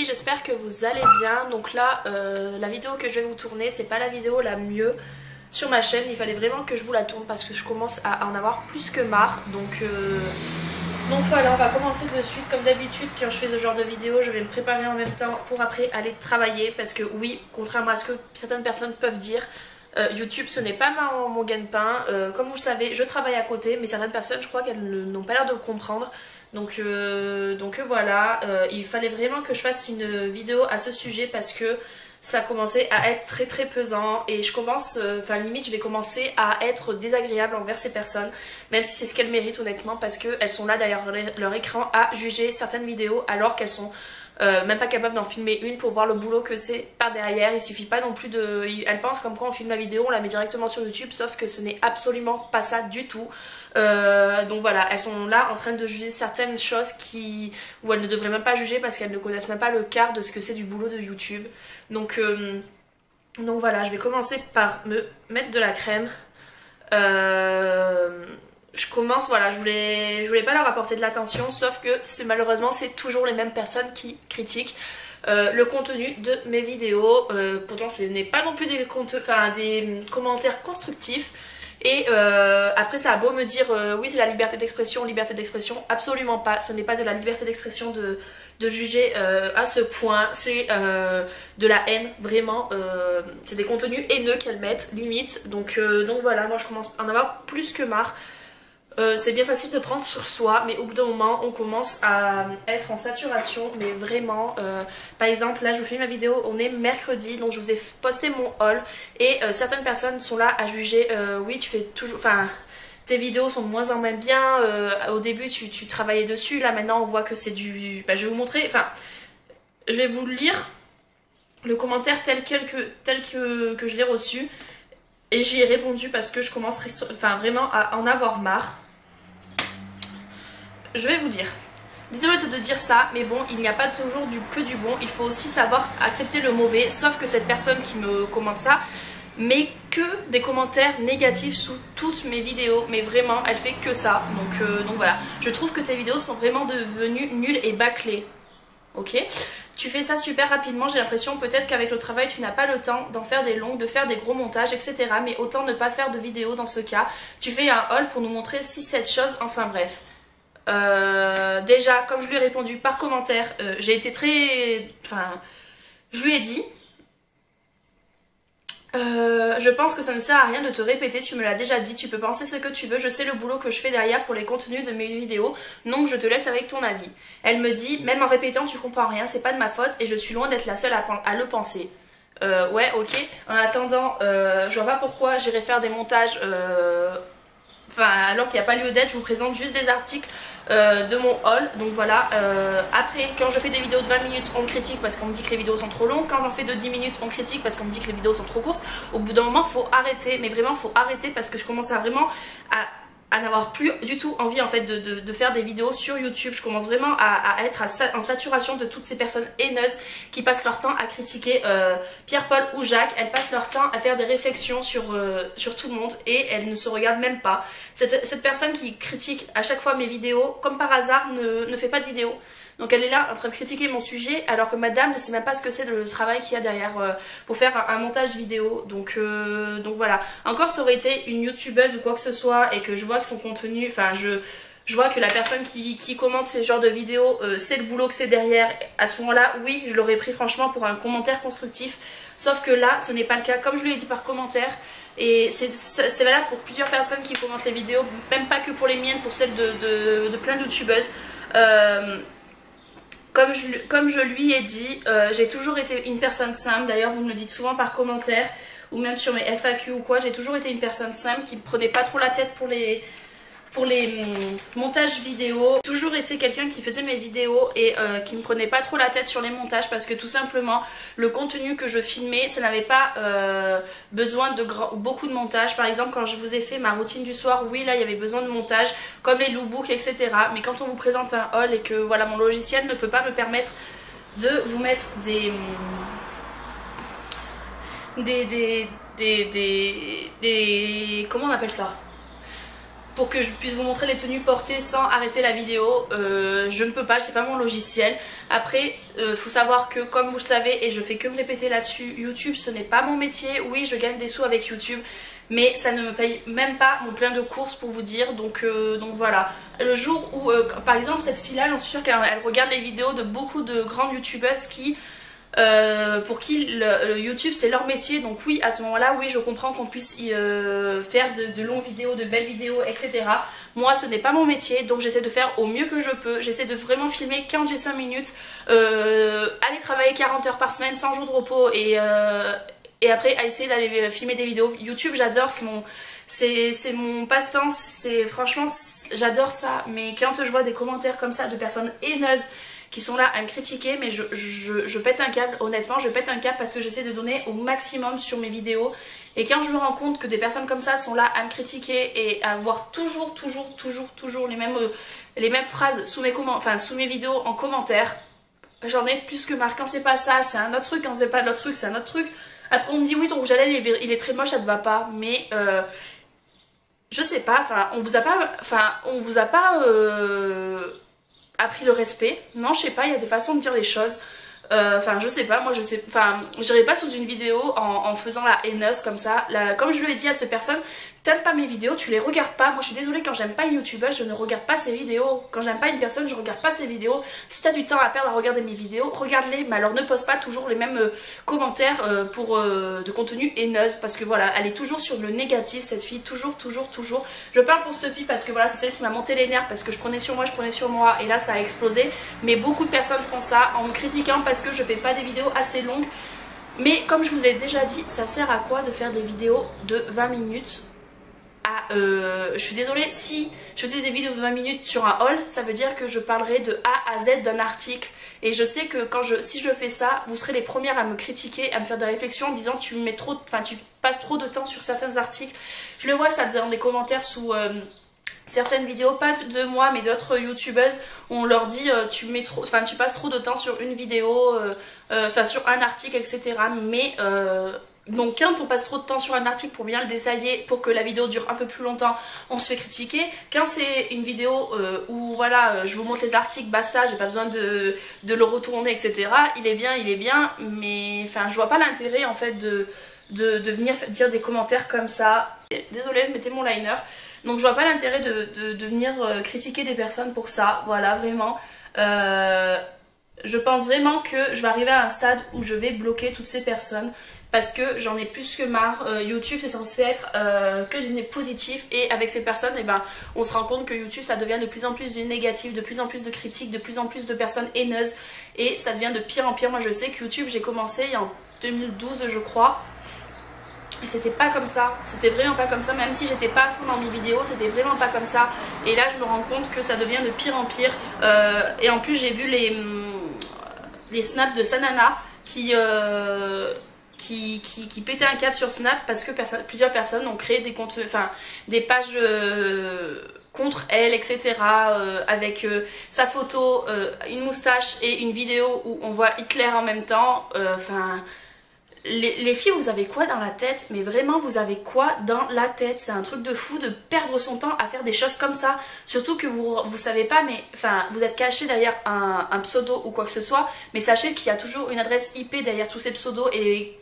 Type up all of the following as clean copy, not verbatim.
filles, j'espère que vous allez bien. Donc là, la vidéo que je vais vous tourner, c'est pas la vidéo la mieux sur ma chaîne. Il fallait vraiment que je vous la tourne parce que je commence à en avoir plus que marre. Donc voilà, on va commencer de suite. Comme d'habitude, quand je fais ce genre de vidéo, je vais me préparer en même temps pour après aller travailler. Parce que oui, contrairement à ce que certaines personnes peuvent dire, YouTube ce n'est pas mon gagne-pain. Comme vous le savez, je travaille à côté, mais certaines personnes, je crois qu'elles n'ont pas l'air de le comprendre. Donc voilà, il fallait vraiment que je fasse une vidéo à ce sujet parce que ça commençait à être très pesant et je commence, limite je vais commencer à être désagréable envers ces personnes, même si c'est ce qu'elles méritent honnêtement, parce qu'elles sont là derrière leur écran à juger certaines vidéos alors qu'elles sont même pas capables d'en filmer une pour voir le boulot que c'est par derrière. Il suffit pas non plus de... Elles pensent comme quand on filme la vidéo, on la met directement sur YouTube, sauf que ce n'est absolument pas ça du tout. Donc voilà, elles sont là en train de juger certaines choses où elles ne devraient même pas juger parce qu'elles ne connaissent même pas le quart de ce que c'est du boulot de YouTube. Donc voilà, je vais commencer par me mettre de la crème. Je commence, voilà, je voulais pas leur apporter de l'attention, sauf que malheureusement c'est toujours les mêmes personnes qui critiquent le contenu de mes vidéos. Pourtant ce n'est pas non plus des commentaires constructifs. Et après ça a beau me dire oui c'est la liberté d'expression, absolument pas. Ce n'est pas de la liberté d'expression de juger à ce point. C'est de la haine, vraiment. C'est des contenus haineux qu'elles mettent, limite. Donc voilà, moi je commence à en avoir plus que marre. C'est bien facile de prendre sur soi, mais au bout d'un moment on commence à être en saturation, mais vraiment. Par exemple là je vous fais ma vidéo, on est mercredi, donc je vous ai posté mon haul et certaines personnes sont là à juger, oui tu fais toujours, tes vidéos sont de moins en moins bien, au début tu travaillais dessus, là maintenant on voit que c'est du... je vais vous montrer, je vais vous lire le commentaire tel que je l'ai reçu. Et j'y ai répondu parce que je commence vraiment à en avoir marre. Je vais vous dire. Désolée de dire ça, mais bon, il n'y a pas toujours que du bon. Il faut aussi savoir accepter le mauvais. Sauf que cette personne qui me commente ça, mais que des commentaires négatifs sous toutes mes vidéos. Mais vraiment, elle fait que ça. Donc voilà. Je trouve que tes vidéos sont vraiment devenues nulles et bâclées. Ok ? Tu fais ça super rapidement, j'ai l'impression peut-être qu'avec le travail tu n'as pas le temps d'en faire des longues, de faire des gros montages, etc. Mais autant ne pas faire de vidéos dans ce cas. Tu fais un haul pour nous montrer 6-7 choses, enfin bref. Déjà, comme je lui ai répondu par commentaire, j'ai été très... je lui ai dit... je pense que ça ne sert à rien de te répéter, tu me l'as déjà dit, tu peux penser ce que tu veux, je sais le boulot que je fais derrière pour les contenus de mes vidéos, donc je te laisse avec ton avis. Elle me dit, même en répétant tu comprends rien, c'est pas de ma faute et je suis loin d'être la seule à le penser. Ouais, ok. En attendant, je vois pas pourquoi j'irai faire des montages, alors qu'il n'y a pas lieu d'être, je vous présente juste des articles de mon haul. Donc voilà, après quand je fais des vidéos de 20 minutes on me critique parce qu'on me dit que les vidéos sont trop longues. Quand j'en fais de 10 minutes on critique parce qu'on me dit que les vidéos sont trop courtes. Au bout d'un moment faut arrêter, mais vraiment faut arrêter parce que je commence à vraiment à n'avoir plus du tout envie en fait de faire des vidéos sur YouTube. Je commence vraiment à être en saturation de toutes ces personnes haineuses qui passent leur temps à critiquer Pierre, Paul ou Jacques. Elles passent leur temps à faire des réflexions sur tout le monde et elles ne se regardent même pas. Cette personne qui critique à chaque fois mes vidéos, comme par hasard, ne fait pas de vidéo. Donc elle est là en train de critiquer mon sujet alors que madame ne sait même pas ce que c'est le travail qu'il y a derrière pour faire un montage vidéo. Donc voilà. Encore ça aurait été une youtubeuse ou quoi que ce soit et que je vois que son contenu, je vois que la personne qui commente ces genres de vidéos, c'est le boulot que c'est derrière. À ce moment-là, oui, je l'aurais pris franchement pour un commentaire constructif. Sauf que là, ce n'est pas le cas. Comme je lui ai dit par commentaire, et c'est valable pour plusieurs personnes qui commentent les vidéos, même pas que pour les miennes, pour celles de plein de youtubeuses. Comme je lui ai dit, j'ai toujours été une personne simple. D'ailleurs, vous me le dites souvent par commentaire ou même sur mes FAQ ou quoi. J'ai toujours été une personne simple qui ne prenait pas trop la tête pour les montages vidéo. J'ai toujours été quelqu'un qui faisait mes vidéos et qui ne prenait pas trop la tête sur les montages parce que tout simplement le contenu que je filmais ça n'avait pas besoin de beaucoup de montage. Par exemple quand je vous ai fait ma routine du soir, oui là il y avait besoin de montage comme les lookbooks etc. Mais quand on vous présente un haul et que voilà mon logiciel ne peut pas me permettre de vous mettre comment on appelle ça, pour que je puisse vous montrer les tenues portées sans arrêter la vidéo. Je ne peux pas, c'est pas mon logiciel. Après, faut savoir que comme vous le savez, et je fais que me répéter là-dessus, YouTube ce n'est pas mon métier. Oui, je gagne des sous avec YouTube, mais ça ne me paye même pas mon plein de courses pour vous dire. Donc voilà, le jour où par exemple cette fille là, j'en suis sûre qu'elle regarde les vidéos de beaucoup de grandes youtubeuses qui pour qui le YouTube c'est leur métier. Donc oui, à ce moment là, oui, je comprends qu'on puisse y, faire de longues vidéos, de belles vidéos, etc. Moi ce n'est pas mon métier, donc j'essaie de faire au mieux que je peux. J'essaie de vraiment filmer quand j'ai 5 minutes, aller travailler 40 heures par semaine, 100 jours de repos, et après à essayer d'aller filmer des vidéos. YouTube j'adore, c'est mon passe-temps, franchement j'adore ça. Mais quand je vois des commentaires comme ça de personnes haineuses qui sont là à me critiquer, mais je pète un câble, honnêtement je pète un câble, parce que j'essaie de donner au maximum sur mes vidéos. Et quand je me rends compte que des personnes comme ça sont là à me critiquer et à voir toujours les mêmes phrases sous mes vidéos en commentaire, j'en ai plus que marre. Quand c'est pas ça, c'est un autre truc. Quand c'est pas l'autre truc, c'est un autre truc. Après on me dit oui, ton rouge à lèvres il est très moche, ça te va pas. Mais je sais pas, on vous a pas appris le respect. Non, je sais pas, il y a des façons de dire les choses. Je sais pas, moi je sais, j'irai pas sous une vidéo en faisant la haineuse comme ça. Comme je lui ai dit à cette personne, t'aimes pas mes vidéos, tu les regardes pas. Moi je suis désolée, quand j'aime pas une youtubeuse, je ne regarde pas ses vidéos. Quand j'aime pas une personne, je regarde pas ses vidéos. Si t'as du temps à perdre à regarder mes vidéos, regarde-les, mais alors ne poste pas toujours les mêmes commentaires de contenu haineuse, parce que voilà, elle est toujours sur le négatif, cette fille, toujours. Je parle pour cette fille parce que voilà, c'est celle qui m'a monté les nerfs, parce que je prenais sur moi, et là ça a explosé. Mais beaucoup de personnes font ça en me critiquant parce que je fais pas des vidéos assez longues. Mais comme je vous ai déjà dit, ça sert à quoi de faire des vidéos de 20 minutes? Je suis désolée, si je faisais des vidéos de 20 minutes sur un haul, ça veut dire que je parlerai de A à Z d'un article. Et je sais que si je fais ça, vous serez les premières à me critiquer, à me faire des réflexions en disant tu passes trop de temps sur certains articles. Je le vois ça dans les commentaires sous certaines vidéos, pas de moi mais d'autres youtubeuses, où on leur dit tu passes trop de temps sur une vidéo, sur un article, etc. Mais donc quand on passe trop de temps sur un article pour bien le détailler, pour que la vidéo dure un peu plus longtemps, on se fait critiquer. Quand c'est une vidéo où voilà, je vous montre les articles, basta, j'ai pas besoin de le retourner, etc. Il est bien, mais je vois pas l'intérêt en fait de venir dire des commentaires comme ça. Désolée, je mettais mon liner. Donc je vois pas l'intérêt de venir critiquer des personnes pour ça, voilà, vraiment. Je pense vraiment que je vais arriver à un stade où je vais bloquer toutes ces personnes, parce que j'en ai plus que marre. YouTube c'est censé être que du positif, et avec ces personnes, on se rend compte que YouTube ça devient de plus en plus du négatif, de plus en plus de critiques, de plus en plus de personnes haineuses, et ça devient de pire en pire. Moi je sais que YouTube, j'ai commencé en 2012 je crois, et c'était pas comme ça, c'était vraiment pas comme ça. Même si j'étais pas à fond dans mes vidéos, c'était vraiment pas comme ça. Et là je me rends compte que ça devient de pire en pire. Et en plus j'ai vu les snaps de Sanana qui pétaient un câble sur Snap, parce que plusieurs personnes ont créé des comptes, des pages contre elle, etc. Avec sa photo, une moustache et une vidéo où on voit Hitler en même temps. Les filles, vous avez quoi dans la tête? Mais vraiment, vous avez quoi dans la tête? C'est un truc de fou de perdre son temps à faire des choses comme ça. Surtout que vous savez pas, mais vous êtes caché derrière un pseudo ou quoi que ce soit. Mais sachez qu'il y a toujours une adresse IP derrière tous ces pseudos, et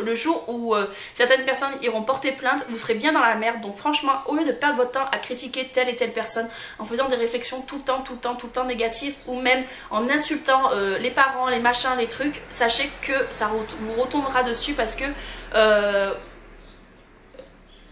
le jour où certaines personnes iront porter plainte, vous serez bien dans la merde. Donc franchement, au lieu de perdre votre temps à critiquer telle et telle personne en faisant des réflexions tout le temps négatives, ou même en insultant les parents, les machins, les trucs, sachez que ça vous retombera dessus, parce que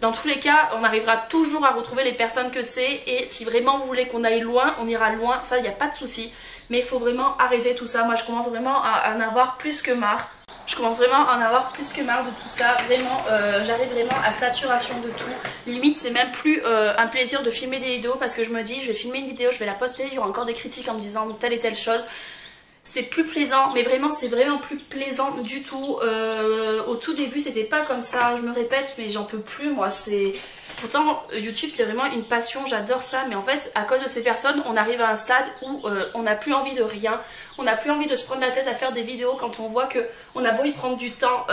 dans tous les cas, on arrivera toujours à retrouver les personnes que c'est. Et si vraiment vous voulez qu'on aille loin, on ira loin, ça il n'y a pas de souci. Mais il faut vraiment arrêter tout ça. Moi je commence vraiment à en avoir plus que marre. Je commence vraiment à en avoir plus que marre de tout ça. Vraiment, j'arrive vraiment à saturation de tout. Limite, c'est même plus un plaisir de filmer des vidéos, parce que je me dis, je vais filmer une vidéo, je vais la poster, il y aura encore des critiques en me disant telle et telle chose. C'est plus plaisant, mais vraiment, c'est vraiment plus plaisant du tout. Au tout début, c'était pas comme ça. Je me répète, mais j'en peux plus, moi. Pourtant, YouTube, c'est vraiment une passion, j'adore ça. Mais en fait, à cause de ces personnes, on arrive à un stade où on n'a plus envie de rien. On n'a plus envie de se prendre la tête à faire des vidéos quand on voit que on a beau y prendre du temps.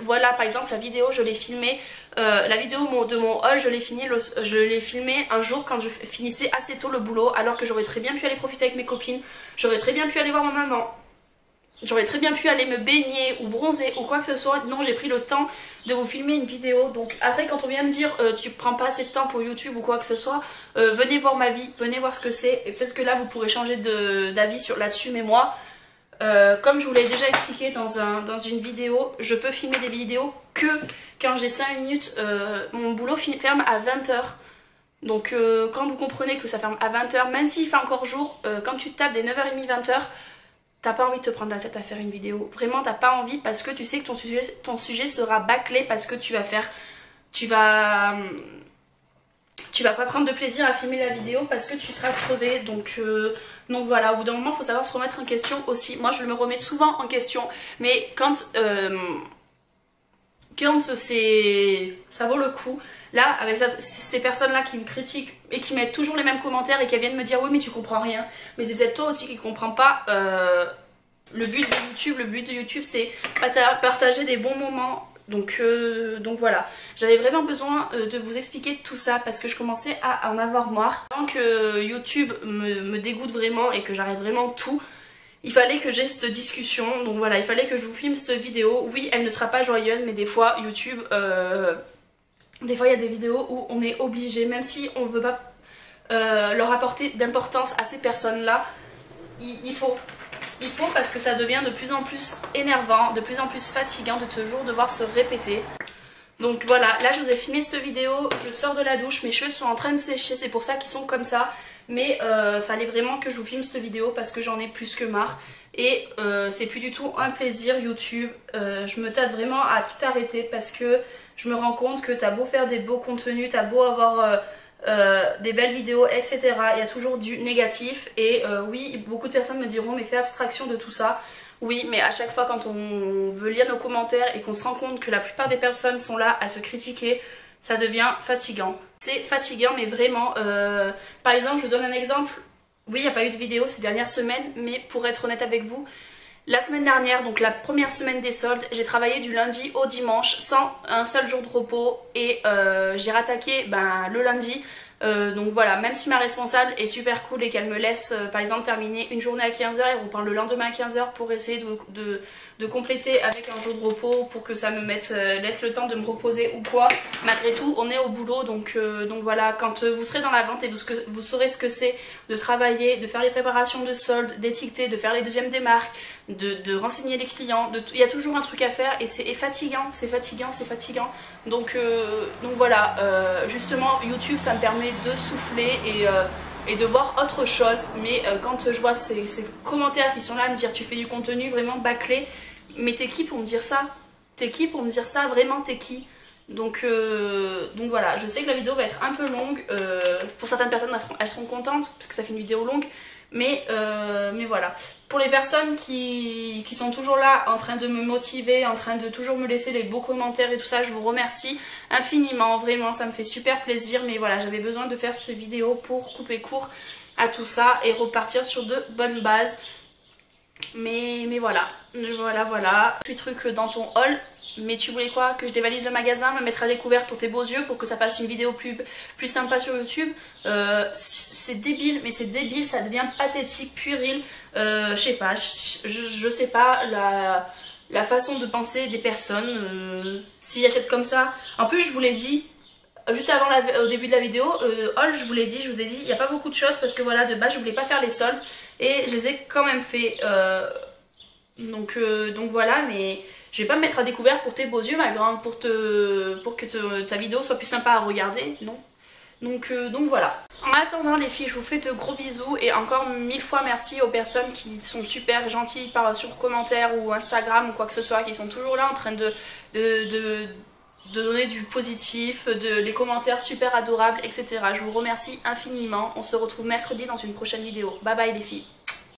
Voilà, par exemple, la vidéo, je l'ai filmée. La vidéo de mon haul, je l'ai filmée un jour quand je finissais assez tôt le boulot, alors que j'aurais très bien pu aller profiter avec mes copines, j'aurais très bien pu aller voir ma maman, j'aurais très bien pu aller me baigner ou bronzer ou quoi que ce soit. Non, j'ai pris le temps de vous filmer une vidéo. Donc après, quand on vient me dire tu prends pas assez de temps pour YouTube ou quoi que ce soit, venez voir ma vie, venez voir ce que c'est, et peut-être que là vous pourrez changer d'avis là-dessus. Mais moi, comme je vous l'ai déjà expliqué dans une vidéo, je peux filmer des vidéos que quand j'ai 5 minutes. Mon boulot ferme à 20 h. Donc quand vous comprenez que ça ferme à 20 h, même s'il fait encore jour, quand tu tapes des 9h30, 20 h, t'as pas envie de te prendre la tête à faire une vidéo. Vraiment, t'as pas envie, parce que tu sais que ton sujet sera bâclé, parce que tu vas pas prendre de plaisir à filmer la vidéo parce que tu seras crevé. Donc voilà, au bout d'un moment, il faut savoir se remettre en question aussi. Moi, je me remets souvent en question, mais quand ça vaut le coup. Là, avec ces personnes-là qui me critiquent et qui mettent toujours les mêmes commentaires et qui viennent me dire oui mais tu comprends rien, mais c'est peut-être toi aussi qui comprends pas. Le but de YouTube, c'est partager des bons moments. Donc voilà, j'avais vraiment besoin de vous expliquer tout ça parce que je commençais à en avoir marre. Avant que YouTube me dégoûte vraiment et que j'arrête vraiment tout, il fallait que j'ai cette discussion. Donc voilà, il fallait que je vous filme cette vidéo. Oui, elle ne sera pas joyeuse, mais des fois YouTube... Des fois il y a des vidéos où on est obligé, même si on veut pas leur apporter d'importance à ces personnes là, il faut parce que ça devient de plus en plus énervant, de plus en plus fatigant de toujours devoir se répéter. Donc voilà, là je vous ai filmé cette vidéo, je sors de la douche, mes cheveux sont en train de sécher, c'est pour ça qu'ils sont comme ça. Mais fallait vraiment que je vous filme cette vidéo parce que j'en ai plus que marre. Et c'est plus du tout un plaisir YouTube, je me tâte vraiment à tout arrêter parce que je me rends compte que t'as beau faire des beaux contenus, t'as beau avoir des belles vidéos, etc. Il y a toujours du négatif. Et oui, beaucoup de personnes me diront mais fais abstraction de tout ça. Oui, mais à chaque fois quand on veut lire nos commentaires et qu'on se rend compte que la plupart des personnes sont là à se critiquer, ça devient fatigant. C'est fatigant, mais vraiment. Par exemple, je vous donne un exemple. Oui, il n'y a pas eu de vidéo ces dernières semaines, mais pour être honnête avec vous, la semaine dernière, donc la première semaine des soldes, j'ai travaillé du lundi au dimanche sans un seul jour de repos et j'ai rattaqué le lundi. Donc voilà, même si ma responsable est super cool et qu'elle me laisse par exemple terminer une journée à 15 h et reprendre le lendemain à 15 h pour essayer de compléter avec un jour de repos pour que ça me laisse le temps de me reposer ou quoi, malgré tout on est au boulot. Donc voilà, quand vous serez dans la vente et vous saurez ce que c'est de travailler, de faire les préparations de soldes, d'étiqueter, de faire les deuxièmes démarques, de renseigner les clients, il y a toujours un truc à faire et c'est fatigant, c'est fatigant, c'est fatigant. Donc voilà, justement YouTube ça me permet de souffler et de voir autre chose. Mais quand je vois ces commentaires qui sont là à me dire tu fais du contenu vraiment bâclé, mais t'es qui pour me dire ça? T'es qui pour me dire ça? Vraiment t'es qui? Donc voilà, je sais que la vidéo va être un peu longue, pour certaines personnes elles seront contentes parce que ça fait une vidéo longue, mais voilà. Pour les personnes qui sont toujours là en train de me motiver, en train de toujours me laisser les beaux commentaires et tout ça, je vous remercie infiniment, vraiment ça me fait super plaisir. Mais voilà, j'avais besoin de faire cette vidéo pour couper court à tout ça et repartir sur de bonnes bases. Mais voilà, petit truc dans ton haul. Mais tu voulais quoi? Que je dévalise le magasin, me mettre à découvert pour tes beaux yeux, pour que ça fasse une vidéo plus sympa sur YouTube? C'est débile, mais c'est débile, ça devient pathétique, puéril. Je sais pas, je sais pas la façon de penser des personnes. S'ils achètent comme ça. En plus, je vous l'ai dit, juste avant au début de la vidéo, haul, je vous ai dit, il n'y a pas beaucoup de choses parce que voilà, de base, je voulais pas faire les soldes. Et je les ai quand même fait. Donc voilà, mais je vais pas me mettre à découvert pour tes beaux yeux, ma grande, pour que ta vidéo soit plus sympa à regarder, non. Donc voilà. En attendant les filles, je vous fais de gros bisous et encore 1000 fois merci aux personnes qui sont super gentilles sur commentaires ou Instagram ou quoi que ce soit, qui sont toujours là en train de donner du positif, les commentaires super adorables, etc. Je vous remercie infiniment. On se retrouve mercredi dans une prochaine vidéo. Bye bye les filles.